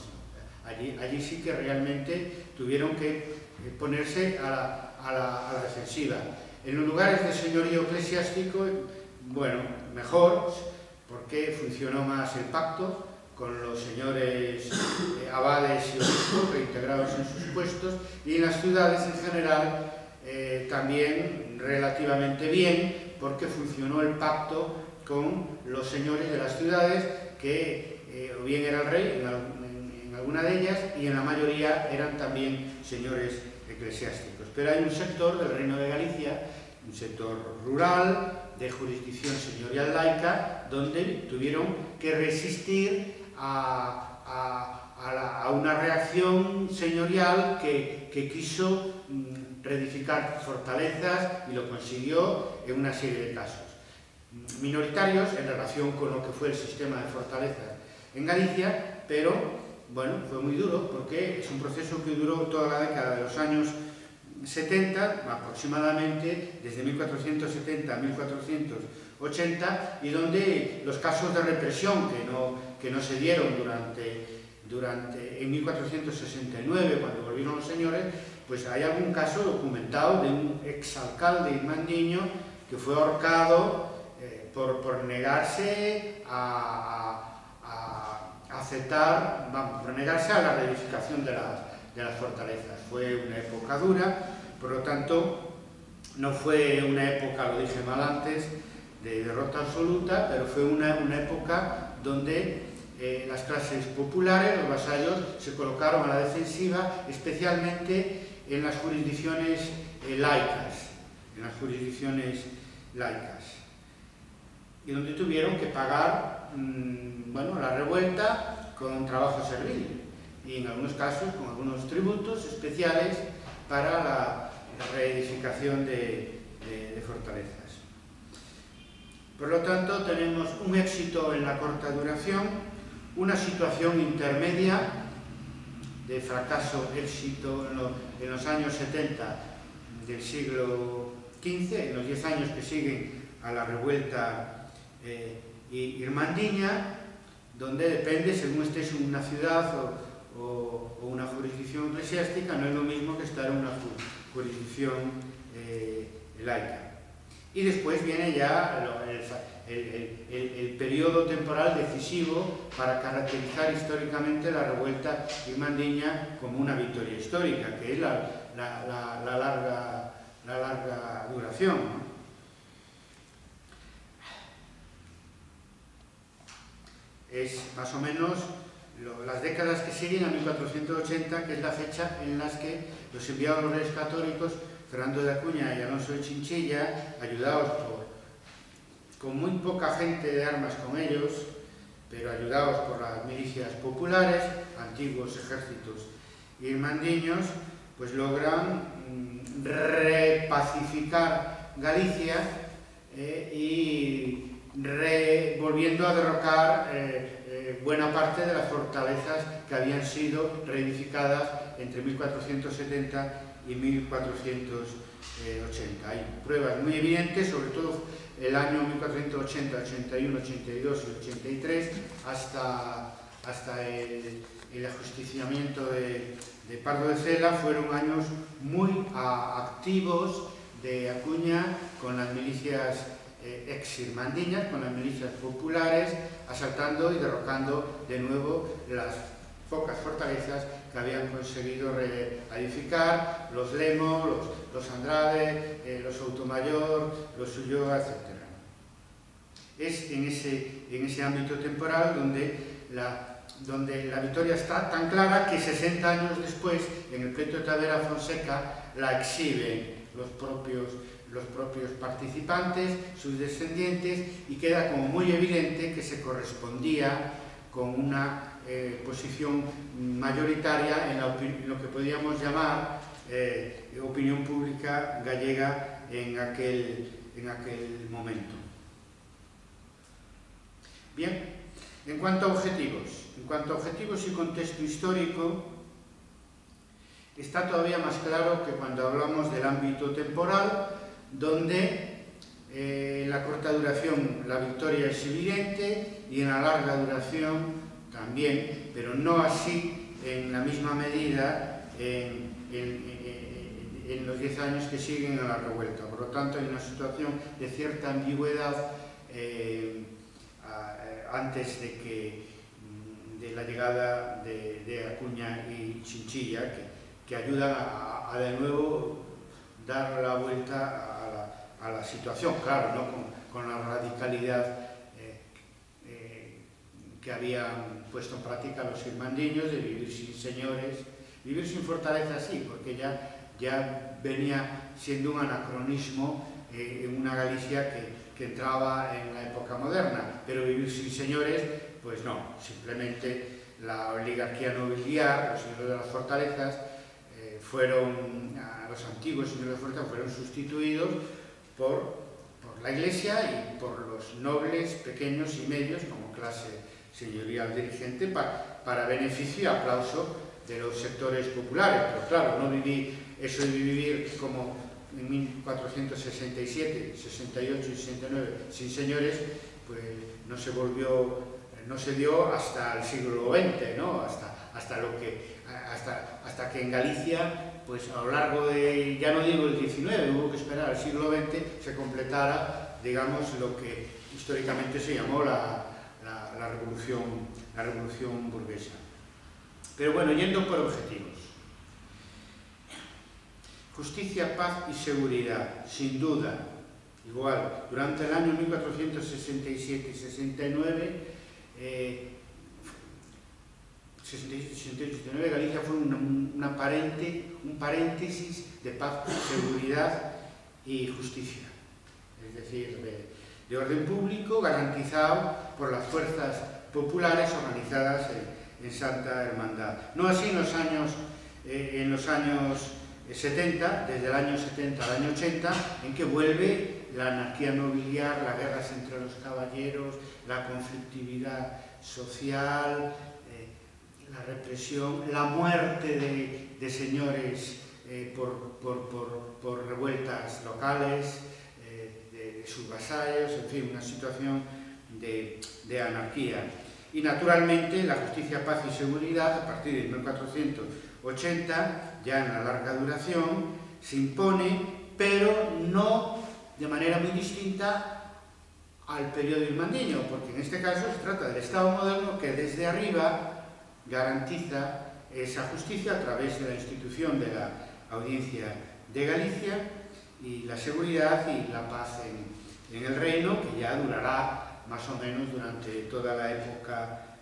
Allí sí que realmente tuvieron que ponerse a la defensiva. En los lugares de señorío eclesiástico, bueno, mejor, porque funcionó más el pacto con los señores abades y obispos reintegrados en sus puestos, y en las ciudades en general también relativamente bien, porque funcionó el pacto con los señores de las ciudades, que o bien era el rey en alguna de ellas, y en la mayoría eran también señores eclesiásticos. Pero hay un sector del Reino de Galicia, un sector rural, de jurisdicción señorial laica, donde tuvieron que resistir a una reacción señorial que quiso reedificar fortalezas, y lo consiguió en una serie de casos. Minoritarios en relación con lo que fue el sistema de fortalezas en Galicia, pero bueno, fue muy duro, porque es un proceso que duró toda la década de los años 70, aproximadamente, desde 1470 a 1480, y donde los casos de represión que no se dieron en 1469, cuando volvieron los señores, pues hay algún caso documentado de un exalcalde irmandiño que fue ahorcado por negarse a aceptar, por negarse a la reedificación de las fortalezas. Fue una época dura, por lo tanto, no fue una época, lo dije mal antes, de derrota absoluta, pero fue una época donde las clases populares, los vasallos, se colocaron a la defensiva, especialmente en las jurisdicciones laicas, y donde tuvieron que pagar la revuelta con trabajo servil, y en algunos casos con algunos tributos especiales para la reedificación de fortalezas. Por lo tanto, tenemos un éxito en la corta duración, una situación intermedia de fracaso-éxito en los años 70 del siglo XV, en los 10 años que siguen a la revuelta irmandiña, donde depende, según estés en una ciudad o una jurisdicción eclesiástica, no es lo mismo que estar en una jurisdicción laica. Y después viene ya el periodo temporal decisivo para caracterizar históricamente la revuelta irmandiña como una victoria histórica, que es la larga duración, ¿no? Es más o menos las décadas que siguen a 1480, que es la fecha en las que los enviados los reyes católicos, Fernando de Acuña y Alonso de Chinchilla, ayudados con muy poca gente de armas con ellos, pero ayudados por las milicias populares, antiguos ejércitos irmandiños, pues logran repacificar Galicia y volviendo a derrocar buena parte de las fortalezas que habían sido reedificadas entre 1470 y 1480. Hay pruebas muy evidentes, sobre todo el año 1480, 81, 82 y 83, hasta el ajusticiamiento de Pardo de Cela, fueron años muy activos de Acuña con las milicias ex-irmandiñas, con las milicias populares, asaltando y derrocando de nuevo las pocas fortalezas que habían conseguido reedificar, los Lemos, los Andrade, los Soutomayor, los Ulloa, etc. Es en ese ámbito temporal donde la victoria está tan clara que 60 años después, en el pleito de Tavera Fonseca, la exhiben los propios participantes, sus descendientes, y queda como muy evidente que se correspondía con una posición mayoritaria en lo que podríamos llamar opinión pública gallega en aquel momento. Bien, en cuanto a objetivos y contexto histórico, está todavía más claro que cuando hablamos del ámbito temporal, donde en la corta duración la victoria es evidente y en la larga duración también, pero no así en la misma medida en los 10 años que siguen a la revuelta. Por lo tanto, hay una situación de cierta ambigüedad antes de la llegada de Acuña y Chinchilla, que ayudan a de nuevo dar la vuelta a la situación, claro, no con la radicalidad que habían puesto en práctica los irmandiños de vivir sin señores, vivir sin fortaleza, sí, porque ya venía siendo un anacronismo en una Galicia que entraba en la época moderna, pero vivir sin señores, pues no, simplemente la oligarquía nobiliar, los señores de las fortalezas, los antiguos señores de las fortalezas fueron sustituidos por la Iglesia y por los nobles pequeños y medios como clase señorial dirigente para beneficio y aplauso de los sectores populares. Pero claro, no viví eso de vivir como en 1467, 68 y 69 sin señores, pues no se dio hasta el siglo XX, ¿no? hasta que en Galicia, pues a lo largo de, ya no digo el XIX, hubo que esperar al siglo XX, se completara, digamos, lo que históricamente se llamó la revolución burguesa. Pero bueno, yendo por objetivos. Justicia, paz y seguridad, sin duda. Igual, durante el año 1467 y 69, 68-69, Galicia fue un paréntesis de paz, seguridad y justicia. Es decir, de orden público garantizado por las fuerzas populares organizadas en Santa Hermandad. No así en los años 70, desde el año 70 al año 80, en que vuelve la anarquía nobiliar, las guerras entre los caballeros, la conflictividad social, la represión, la muerte de señores por revueltas locales, de sus vasallos, en fin, una situación de anarquía. Y naturalmente la justicia, paz y seguridad, a partir de 1480, ya en la larga duración, se impone, pero no de manera muy distinta al periodo irmandiño, porque en este caso se trata del Estado moderno que desde arriba garantiza esa justicia a través de la institución de la Audiencia de Galicia y la seguridad y la paz en el reino, que ya durará más o menos durante toda la época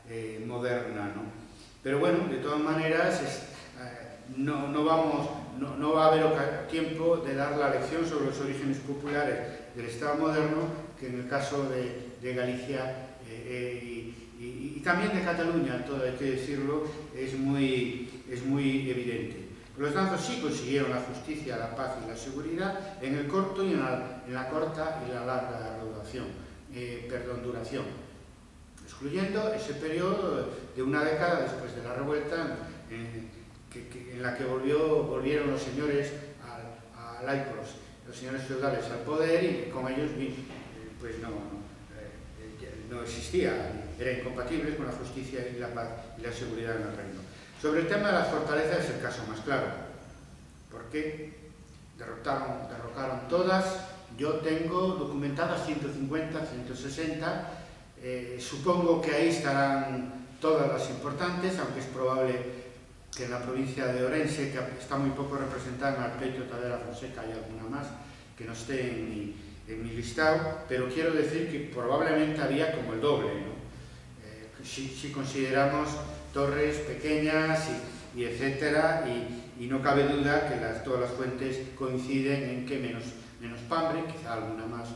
moderna, ¿no? Pero bueno, de todas maneras, no va a haber tiempo de dar la lección sobre los orígenes populares del Estado moderno, que en el caso de Galicia y también de Cataluña, todo hay que decirlo, es muy evidente. Por lo tanto, sí consiguieron la justicia, la paz y la seguridad en el corto y en la corta y la larga duración, excluyendo ese periodo de una década después de la revuelta en la que volvieron los señores laicos, los señores feudales al poder, y con ellos pues no existía, era incompatible con la justicia y la paz y la seguridad en el reino. Sobre el tema de las fortalezas es el caso más claro, porque derrocaron todas. Yo tengo documentadas 150, 160, supongo que ahí estarán todas las importantes, aunque es probable que en la provincia de Orense, que está muy poco representada en Arpeito, Tadera, Fonseca, hay alguna más que no esté en mi listado, pero quiero decir que probablemente había como el doble, ¿no? Si consideramos torres pequeñas y etcétera, y no cabe duda que todas las fuentes coinciden en que menos Pambre, quizá alguna más,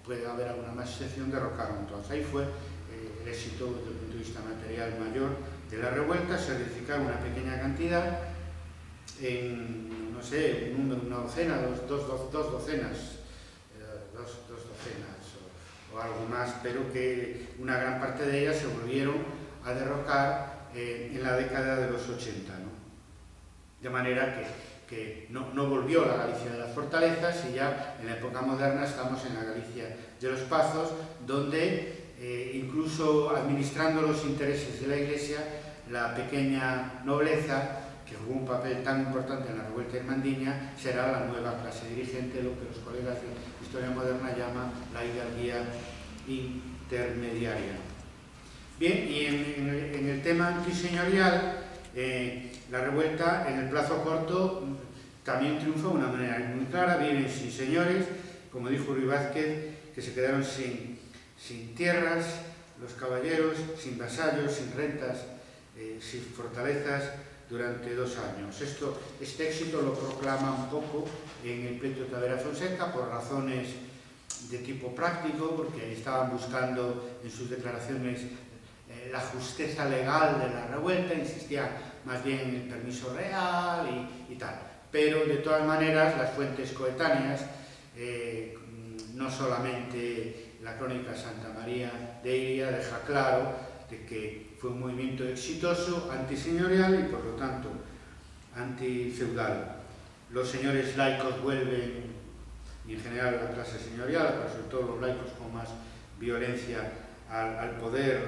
puede haber alguna más excepción, derrocaron todas. Ahí fue el éxito desde el punto de vista material mayor de la revuelta. Se edificaron una pequeña cantidad, en, no sé, un número, una docena, dos docenas o algo más, pero que una gran parte de ellas se volvieron a derrocar en la década de los 80, ¿no? De manera que no volvió la Galicia de las fortalezas, y ya en la época moderna estamos en la Galicia de los Pazos, donde incluso administrando los intereses de la Iglesia, la pequeña nobleza, que jugó un papel tan importante en la revuelta irmandiña, será la nueva clase dirigente, lo que los colegas de Historia Moderna llaman la hidalguía intermediaria. Bien, y en el tema antiseñorial, la revuelta en el plazo corto también triunfa de una manera muy clara. Viven sin señores, como dijo Ruy Vázquez, que se quedaron sin tierras, los caballeros, sin vasallos, sin rentas, sin fortalezas, durante 2 años. Este éxito lo proclama un poco en el pleito de Tavera Fonseca por razones de tipo práctico, porque estaban buscando en sus declaraciones la justeza legal de la revuelta, insistían más bien en el permiso real y tal. Pero de todas maneras las fuentes coetáneas, no solamente la crónica Santa María de Iria, deja claro de que fue un movimiento exitoso, antiseñorial y por lo tanto antifeudal. Los señores laicos vuelven, y en general la clase señorial, pero sobre todo los laicos con más violencia al poder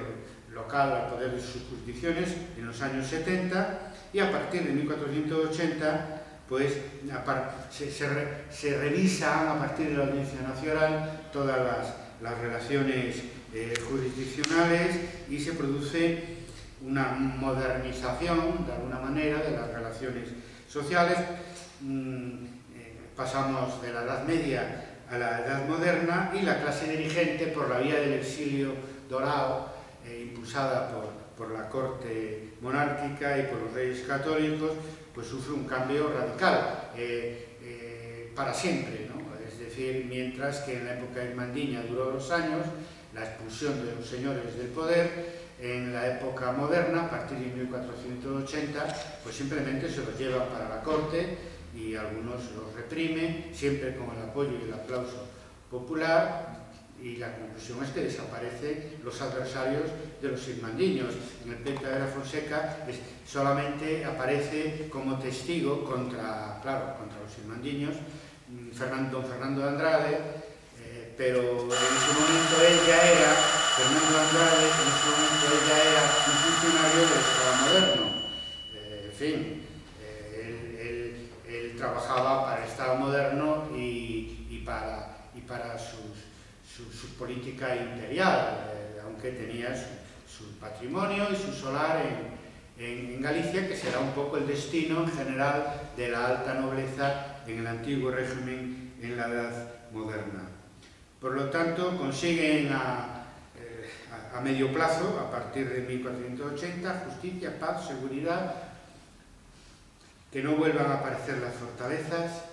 local, al poder de sus jurisdicciones en los años 70, y a partir de 1480 pues se revisan a partir de la Audiencia Nacional todas las relaciones jurisdiccionales, y se produce una modernización de alguna manera de las relaciones sociales, pasamos de la Edad Media a la Edad Moderna, y la clase dirigente, por la vía del exilio dorado, impulsada por la corte monárquica y por los reyes católicos, pues sufre un cambio radical para siempre, ¿no? Es decir, mientras que en la época irmandiña duró 2 años, la expulsión de los señores del poder, en la época moderna, a partir de 1480, pues simplemente se los llevan para la corte y algunos los reprimen, siempre con el apoyo y el aplauso popular, y la conclusión es que desaparecen los adversarios de los irmandiños. En el pleito de la Fonseca solamente aparece como testigo contra los irmandiños don Fernando de Andrade, pero en ese momento él ya era, Fernando Andrade, en ese momento él ya era un funcionario del Estado moderno. En fin, él trabajaba para el Estado moderno y para su política imperial, aunque tenía su patrimonio y su solar en Galicia, que será un poco el destino en general de la alta nobleza en el antiguo régimen en la Edad Moderna. Por lo tanto, consiguen a medio plazo, a partir de 1480, justicia, paz, seguridad, que no vuelvan a aparecer las fortalezas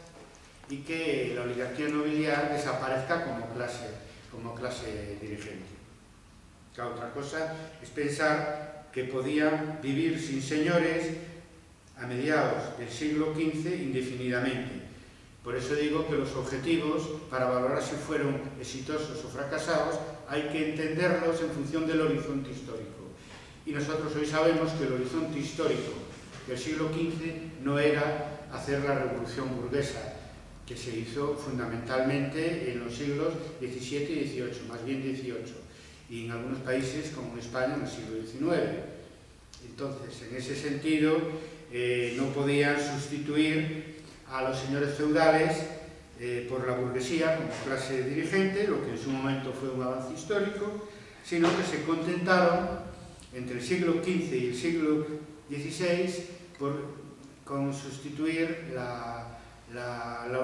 y que la oligarquía nobiliar desaparezca como clase dirigente. La otra cosa es pensar que podían vivir sin señores a mediados del siglo XV indefinidamente. Por eso digo que los objetivos, para valorar si fueron exitosos o fracasados, hay que entenderlos en función del horizonte histórico. Y nosotros hoy sabemos que el horizonte histórico del siglo XV no era hacer la revolución burguesa, que se hizo fundamentalmente en los siglos XVII y XVIII, más bien XVIII, y en algunos países, como en España, en el siglo XIX. Entonces, en ese sentido, no podían sustituir a los señores feudales por la burguesía como clase dirigente, lo que en su momento fue un avance histórico, sino que se contentaron entre el siglo XV y el siglo XVI con sustituir la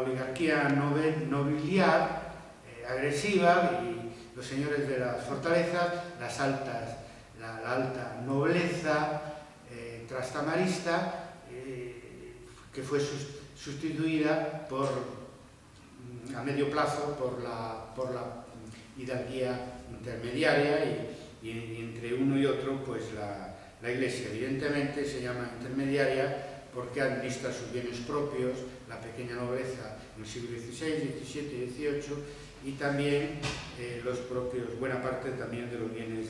oligarquía nobiliar agresiva y los señores de las fortalezas, la alta nobleza trastamarista, que fue sustituida a medio plazo por la hidalguía intermediaria, y entre uno y otro pues la Iglesia. Evidentemente se llama intermediaria porque administra sus bienes propios, la pequeña nobleza en el siglo XVI, XVII, XVIII, y también buena parte también de los bienes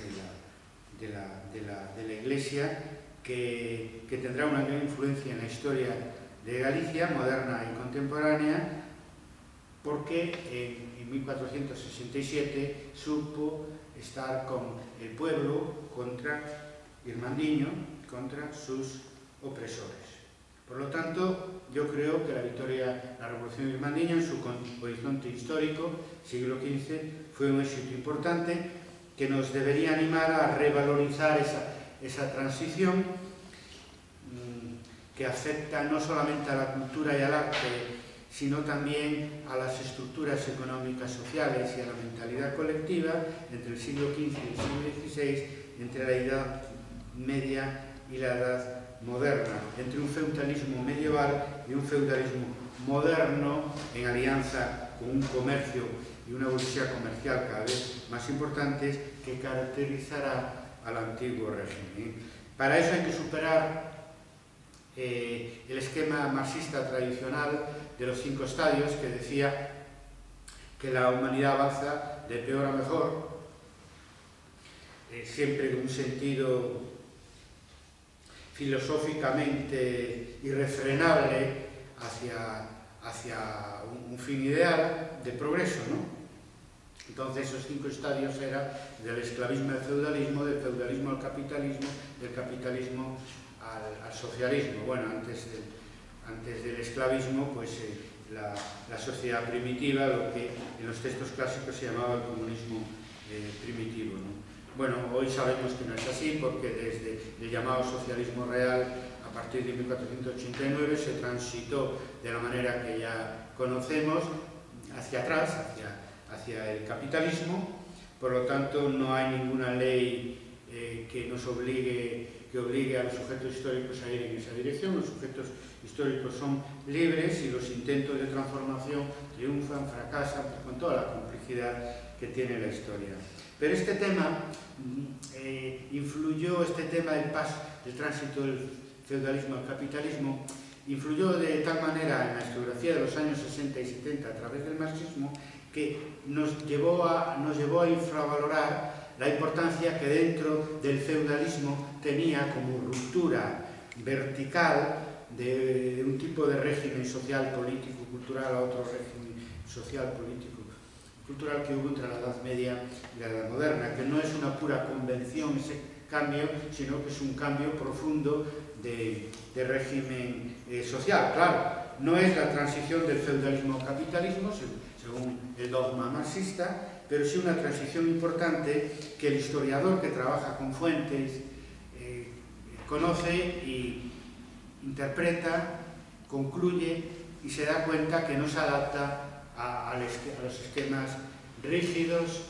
de la Iglesia, que tendrá una gran influencia en la historia de Galicia, moderna y contemporánea, porque en 1467 supo estar con el pueblo irmandiño contra sus opresores. Por lo tanto, yo creo que la revolución irmandiña, en su horizonte histórico, siglo XV, fue un éxito importante que nos debería animar a revalorizar esa transición, que afecta no solamente a la cultura y al arte, sino también a las estructuras económicas sociales y a la mentalidad colectiva entre el siglo XV y el siglo XVI, entre la Edad Media y la Edad Moderna, entre un feudalismo medieval y un feudalismo moderno en alianza con un comercio y una burguesía comercial cada vez más importantes que caracterizará al antiguo régimen. Para eso hay que superar el esquema marxista tradicional de los 5 estadios, que decía que la humanidad avanza de peor a mejor, siempre en un sentido filosóficamente irrefrenable hacia un fin ideal de progreso, ¿no? Entonces esos 5 estadios eran del esclavismo al feudalismo, del feudalismo al capitalismo, del capitalismo al socialismo. Bueno, antes del esclavismo, pues la sociedad primitiva, lo que en los textos clásicos se llamaba el comunismo primitivo, ¿no? Bueno, hoy sabemos que no es así, porque desde el llamado socialismo real a partir de 1489 se transitó de la manera que ya conocemos hacia atrás, hacia el capitalismo. Por lo tanto, no hay ninguna ley que obligue a los sujetos históricos a ir en esa dirección. Los sujetos históricos son libres y los intentos de transformación triunfan, fracasan, con toda la complejidad que tiene la historia. Pero este tema del tránsito del feudalismo al capitalismo, influyó de tal manera en la historiografía de los años 60 y 70 a través del marxismo que nos llevó a infravalorar la importancia que dentro del feudalismo tenía como ruptura vertical de un tipo de régimen social, político, cultural a otro régimen social, político, cultural que hubo entre la Edad Media y la Edad Moderna, que no es una pura convención ese cambio, sino que es un cambio profundo de régimen social. Claro, no es la transición del feudalismo al capitalismo, según el dogma marxista, pero sí una transición importante que el historiador que trabaja con fuentes conoce y interpreta, concluye y se da cuenta que no se adapta a los esquemas rígidos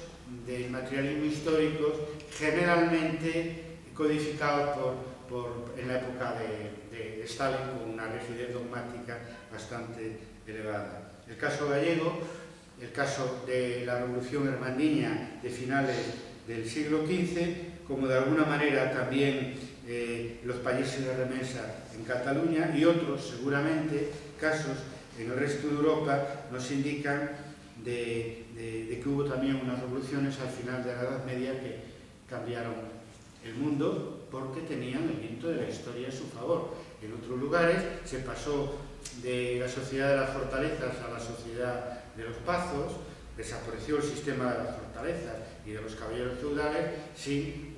del materialismo histórico, generalmente codificados en la época de Stalin con una rigidez dogmática bastante elevada. El caso gallego, el caso de la Revolución Hermandiña de finales del siglo XV, como de alguna manera también los payeses de Remensa en Cataluña y otros, seguramente, casos en el resto de Europa, nos indican de que hubo también unas revoluciones al final de la Edad Media que cambiaron el mundo porque tenían el viento de la historia a su favor. En otros lugares se pasó de la sociedad de las fortalezas a la sociedad de los pazos, desapareció el sistema de las fortalezas y de los caballeros feudales sin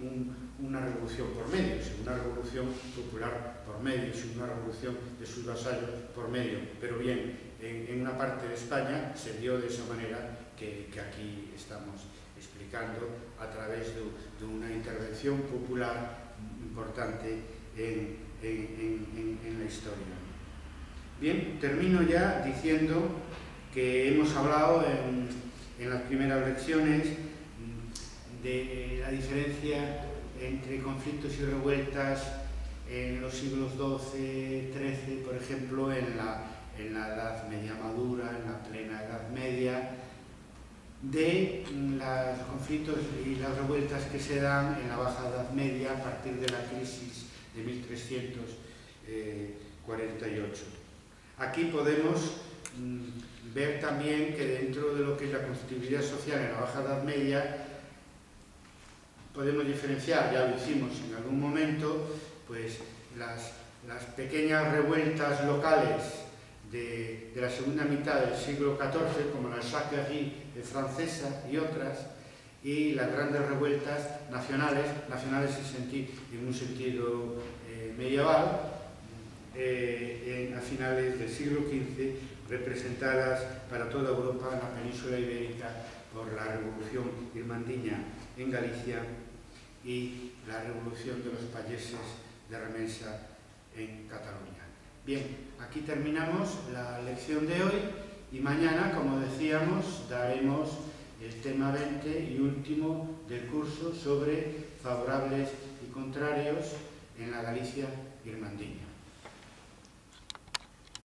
una revolución por medio, sin una revolución popular por medio, sin una revolución de sus vasallos por medio. Pero bien, en una parte de España se dio de esa manera que aquí estamos explicando a través de una intervención popular importante en la historia. Bien, termino ya diciendo que hemos hablado en las primeras lecciones de la diferencia entre conflictos y revueltas en los siglos XII, XIII, por ejemplo, en la Edad Media madura, en la plena Edad Media, de los conflictos y las revueltas que se dan en la Baja Edad Media a partir de la crisis de 1348. Aquí podemos ver también que dentro de lo que es la conflictividad social en la Baja Edad Media podemos diferenciar, ya lo hicimos en algún momento, pues las pequeñas revueltas locales de la segunda mitad del siglo XIV, como la Jacquerie francesa y otras, y las grandes revueltas nacionales en un sentido medieval, a finales del siglo XV, representadas para toda Europa en la península ibérica por la Revolución Irmandiña en Galicia y la Revolución de los payeses de Remensa en Cataluña. Bien, aquí terminamos la lección de hoy y mañana, como decíamos, daremos el tema 20 y último del curso sobre favorables y contrarios en la Galicia irmandiña.